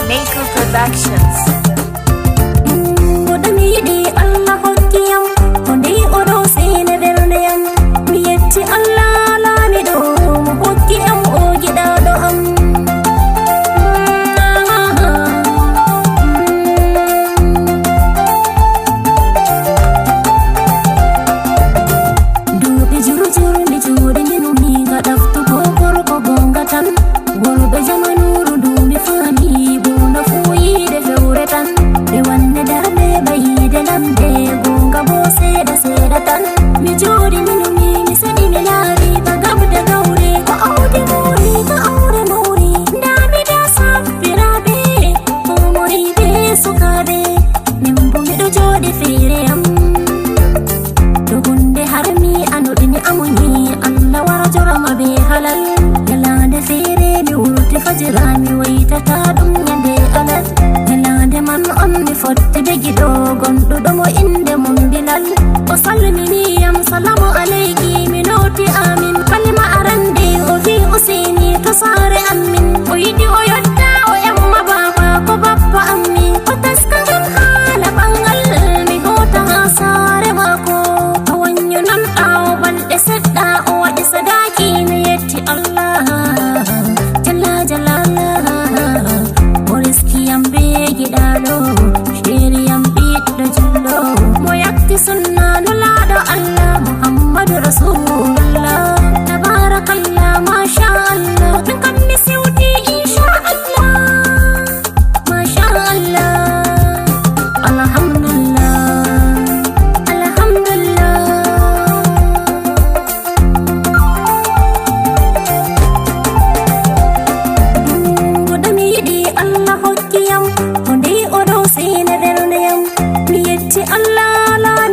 Maker Productions. Jirani wayta ta dum nyande alal elande man onni fotti begido gondo domo inde mum bilal o salmini yam salamu alayki minoti amin kalima arande o fi usini to sare amin o yidi o yotta o yamma baba ko bappa ammi o taskam hala bangal mi hota sare mako to wanyo nan aw balde sedda o wadi sadaki mi yetti Allah sunna nulada Allah Muhammad Rasulullah tabarakallah masha Allah kan nisiuti insha Allah masha Allah alhamdulillah alhamdulillah godami di Allah hokkiyam honde odo sene derneyam mi yetti Allah Allah